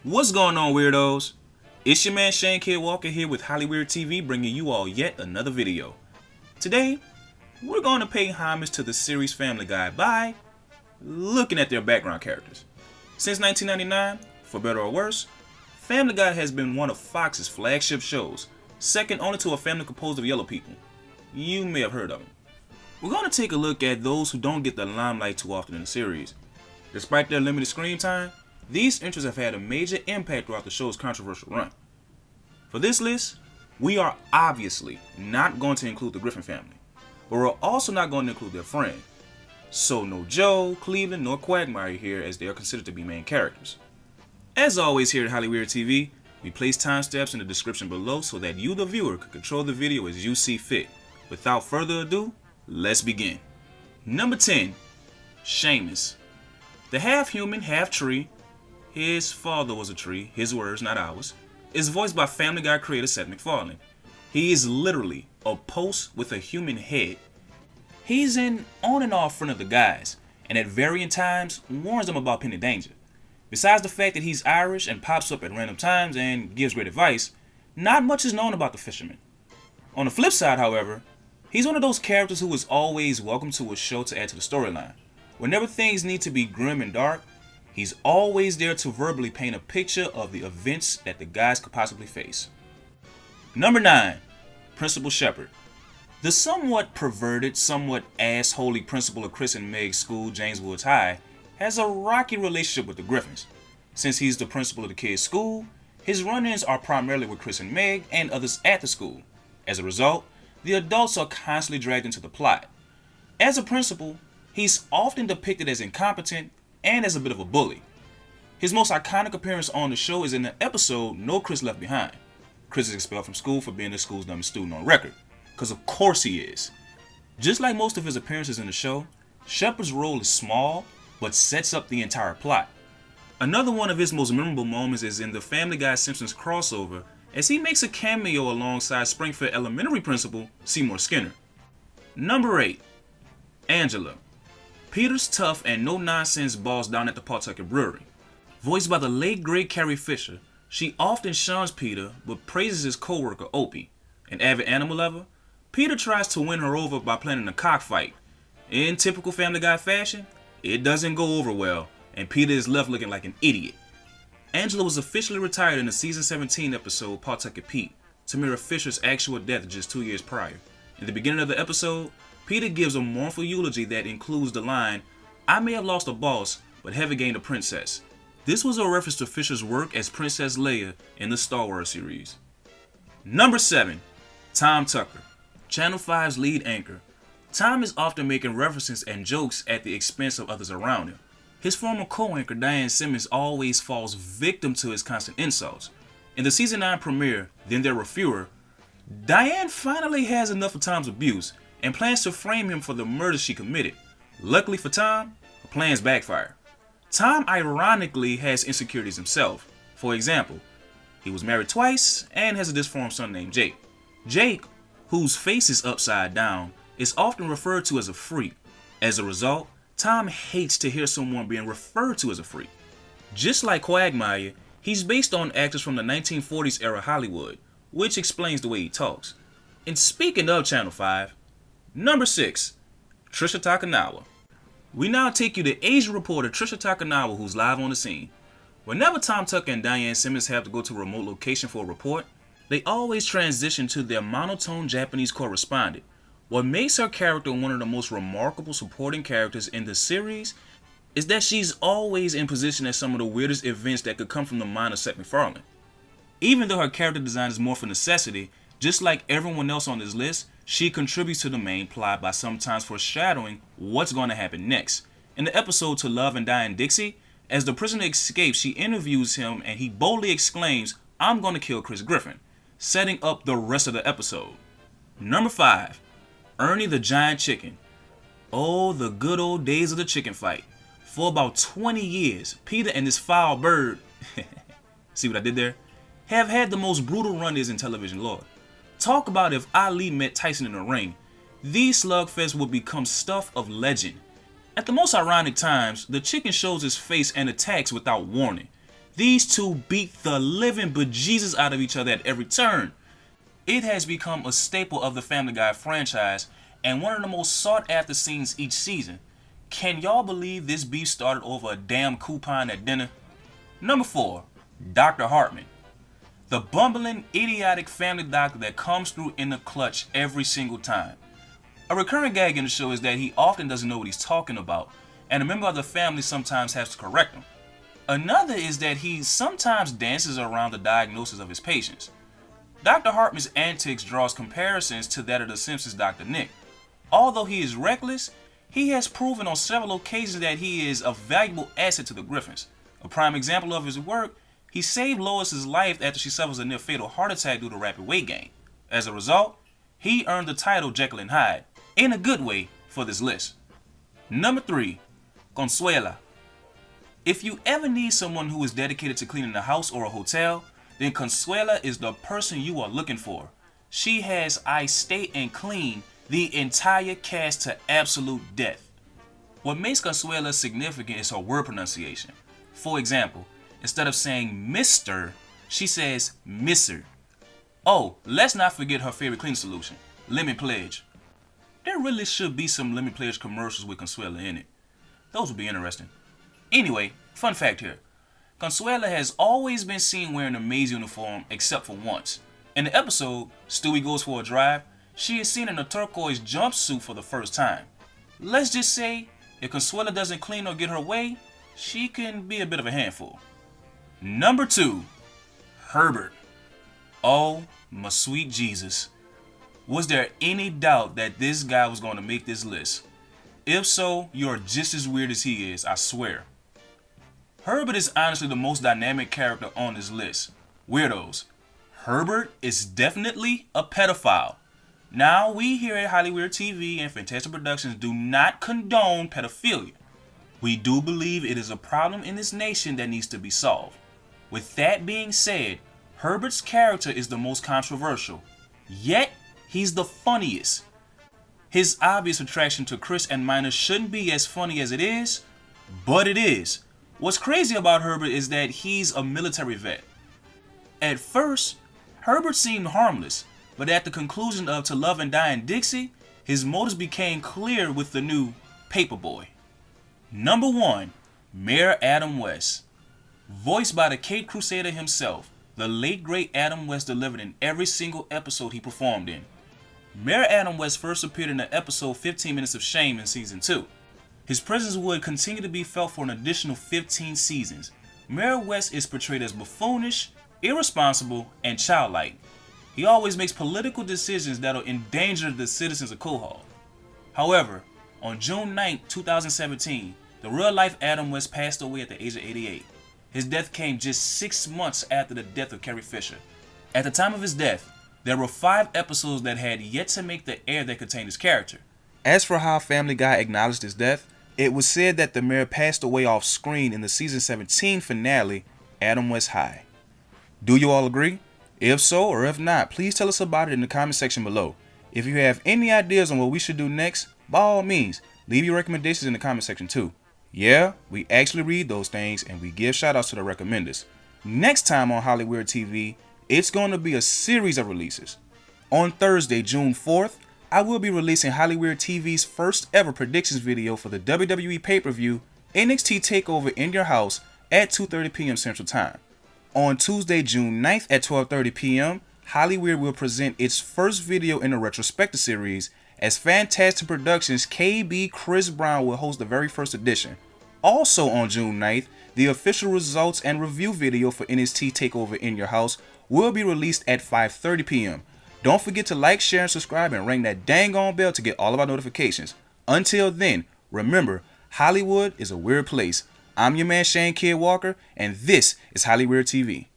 What's going on, weirdos? It's your man Shane Kid Walker here with HollyWeird TV, bringing you all yet another video. Today, we're going to pay homage to the series Family Guy by looking at their background characters. Since 1999, for better or worse, Family Guy has been one of Fox's flagship shows, second only to a family composed of yellow people. You may have heard of them. We're going to take a look at those who don't get the limelight too often in the series. Despite their limited screen time, these interests have had a major impact throughout the show's controversial run. For this list, we are obviously not going to include the Griffin family, but we're also not going to include their friend. So no Joe, Cleveland, nor Quagmire here, as they are considered to be main characters. As always here at HollyWeird TV, we place timestamps in the description below so that you, the viewer, can control the video as you see fit. Without further ado, let's begin. Number 10, Seamus. The half-human, half-tree, his father was a tree, his words, not ours, is voiced by Family Guy creator Seth McFarlane. He is literally a post with a human head. He's an on and off friend of the guys, and at varying times warns them about pending danger. Besides the fact that he's Irish and pops up at random times and gives great advice, not much is known about the fisherman. On the flip side, however, he's one of those characters who is always welcome to a show to add to the storyline. Whenever things need to be grim and dark, he's always there to verbally paint a picture of the events that the guys could possibly face. Number 9, Principal Shepard. The somewhat perverted, somewhat ass-holy principal of Chris and Meg's school, James Woods High, has a rocky relationship with the Griffins. Since he's the principal of the kids' school, his run-ins are primarily with Chris and Meg and others at the school. As a result, the adults are constantly dragged into the plot. As a principal, he's often depicted as incompetent and as a bit of a bully. His most iconic appearance on the show is in the episode No Chris Left Behind. Chris is expelled from school for being the school's dumbest student on record, because of course he is. Just like most of his appearances in the show, Shepard's role is small, but sets up the entire plot. Another one of his most memorable moments is in the Family Guy Simpsons crossover, as he makes a cameo alongside Springfield Elementary principal Seymour Skinner. Number 8, Angela. Peter's tough and no-nonsense boss down at the Pawtucket Brewery. Voiced by the late great Carrie Fisher, she often shuns Peter but praises his co-worker Opie. An avid animal lover, Peter tries to win her over by planning a cockfight. In typical Family Guy fashion, it doesn't go over well, and Peter is left looking like an idiot. Angela was officially retired in the season 17 episode Pawtucket Pete to mirror Fisher's actual death just 2 years prior. In the beginning of the episode, Peter gives a mournful eulogy that includes the line, "I may have lost a boss, but haven't gained a princess." This was a reference to Fisher's work as Princess Leia in the Star Wars series. Number 7, Tom Tucker. Channel 5's lead anchor. Tom is often making references and jokes at the expense of others around him. His former co-anchor Diane Simmons always falls victim to his constant insults. In the season 9 premiere, Then There Were Fewer, Diane finally has enough of Tom's abuse and plans to frame him for the murder she committed. Luckily for Tom, her plans backfire. Tom ironically has insecurities himself. For example, he was married twice and has a disformed son named Jake. Jake, whose face is upside down, is often referred to as a freak. As a result, Tom hates to hear someone being referred to as a freak. Just like Quagmire, he's based on actors from the 1940s era Hollywood, which explains the way he talks. And speaking of Channel 5, Number 6, Tricia Takanawa. We now take you to Asian reporter Tricia Takanawa, who's live on the scene. Whenever Tom Tucker and Diane Simmons have to go to a remote location for a report, they always transition to their monotone Japanese correspondent. What makes her character one of the most remarkable supporting characters in the series is that she's always in position at some of the weirdest events that could come from the mind of Seth McFarlane. Even though her character design is more for necessity, just like everyone else on this list, she contributes to the main plot by sometimes foreshadowing what's going to happen next. In the episode To Love and Die in Dixie, as the prisoner escapes, she interviews him and he boldly exclaims, "I'm going to kill Chris Griffin," setting up the rest of the episode. Number 5, Ernie the Giant Chicken. Oh, the good old days of the chicken fight. For about 20 years, Peter and this foul bird, see what I did there, have had the most brutal run-ins in television lore. Talk about if Ali met Tyson in the ring. These slugfests would become stuff of legend. At the most ironic times, the chicken shows his face and attacks without warning. These two beat the living bejesus out of each other at every turn. It has become a staple of the Family Guy franchise and one of the most sought after scenes each season. Can y'all believe this beef started over a damn coupon at dinner? Number 4, Dr. Hartman. The bumbling, idiotic family doctor that comes through in the clutch every single time. A recurring gag in the show is that he often doesn't know what he's talking about, and a member of the family sometimes has to correct him. Another is that he sometimes dances around the diagnosis of his patients. Dr. Hartman's antics draws comparisons to that of the Simpsons' Dr. Nick. Although he is reckless, he has proven on several occasions that he is a valuable asset to the Griffins. A prime example of his work, he saved Lois's life after she suffers a near-fatal heart attack due to rapid weight gain. As a result, he earned the title Jekyll and Hyde, in a good way, for this list. Number 3, Consuela. If you ever need someone who is dedicated to cleaning a house or a hotel, then Consuela is the person you are looking for. She has I stay and clean the entire cast to absolute death. What makes Consuela significant is her word pronunciation. For example, instead of saying Mr., she says Misser. Oh, let's not forget her favorite cleaning solution, Lemon Pledge. There really should be some Lemon Pledge commercials with Consuela in it. Those would be interesting. Anyway, fun fact here. Consuela has always been seen wearing a maid's uniform except for once. In the episode, Stewie Goes for a Drive, she is seen in a turquoise jumpsuit for the first time. Let's just say, if Consuela doesn't clean or get her way, she can be a bit of a handful. Number 2, Herbert. Oh, my sweet Jesus. Was there any doubt that this guy was going to make this list? If so, you're just as weird as he is, I swear. Herbert is honestly the most dynamic character on this list. Weirdos. Herbert is definitely a pedophile. Now, we here at HollyWeird TV and Fantastic Productions do not condone pedophilia. We do believe it is a problem in this nation that needs to be solved. With that being said, Herbert's character is the most controversial. Yet, he's the funniest. His obvious attraction to Chris and Mina shouldn't be as funny as it is, but it is. What's crazy about Herbert is that he's a military vet. At first, Herbert seemed harmless, but at the conclusion of To Love and Die in Dixie, his motives became clear with the new Paperboy. Number 1, Mayor Adam West. Voiced by the Cape Crusader himself, the late great Adam West delivered in every single episode he performed in. Mayor Adam West first appeared in the episode 15 Minutes of Shame in Season 2. His presence would continue to be felt for an additional 15 seasons. Mayor West is portrayed as buffoonish, irresponsible, and childlike. He always makes political decisions that will endanger the citizens of Quahog. However, on June 9, 2017, the real-life Adam West passed away at the age of 88. His death came just 6 months after the death of Carrie Fisher. At the time of his death, there were 5 episodes that had yet to make the air that contained his character. As for how Family Guy acknowledged his death, it was said that the mayor passed away off screen in the season 17 finale, Adam West High. Do you all agree? If so, or if not, please tell us about it in the comment section below. If you have any ideas on what we should do next, by all means, leave your recommendations in the comment section too. Yeah, we actually read those things and we give shoutouts to the recommenders. Next time on HollyWeird TV, it's going to be a series of releases. On Thursday, June 4th, I will be releasing HollyWeird TV's first ever predictions video for the WWE pay-per-view NXT TakeOver in Your House at 2:30 p.m. Central Time. On Tuesday, June 9th at 12:30 p.m., HollyWeird will present its first video in the retrospective series as Fantastic Productions' KB Chris Brown will host the very first edition. Also on June 9th, the official results and review video for NXT TakeOver in Your House will be released at 5:30 p.m. Don't forget to like, share, and subscribe, and ring that dang on bell to get all of our notifications. Until then, remember, Hollywood is a weird place. I'm your man Shane Kid Walker, and this is HollyWeird TV.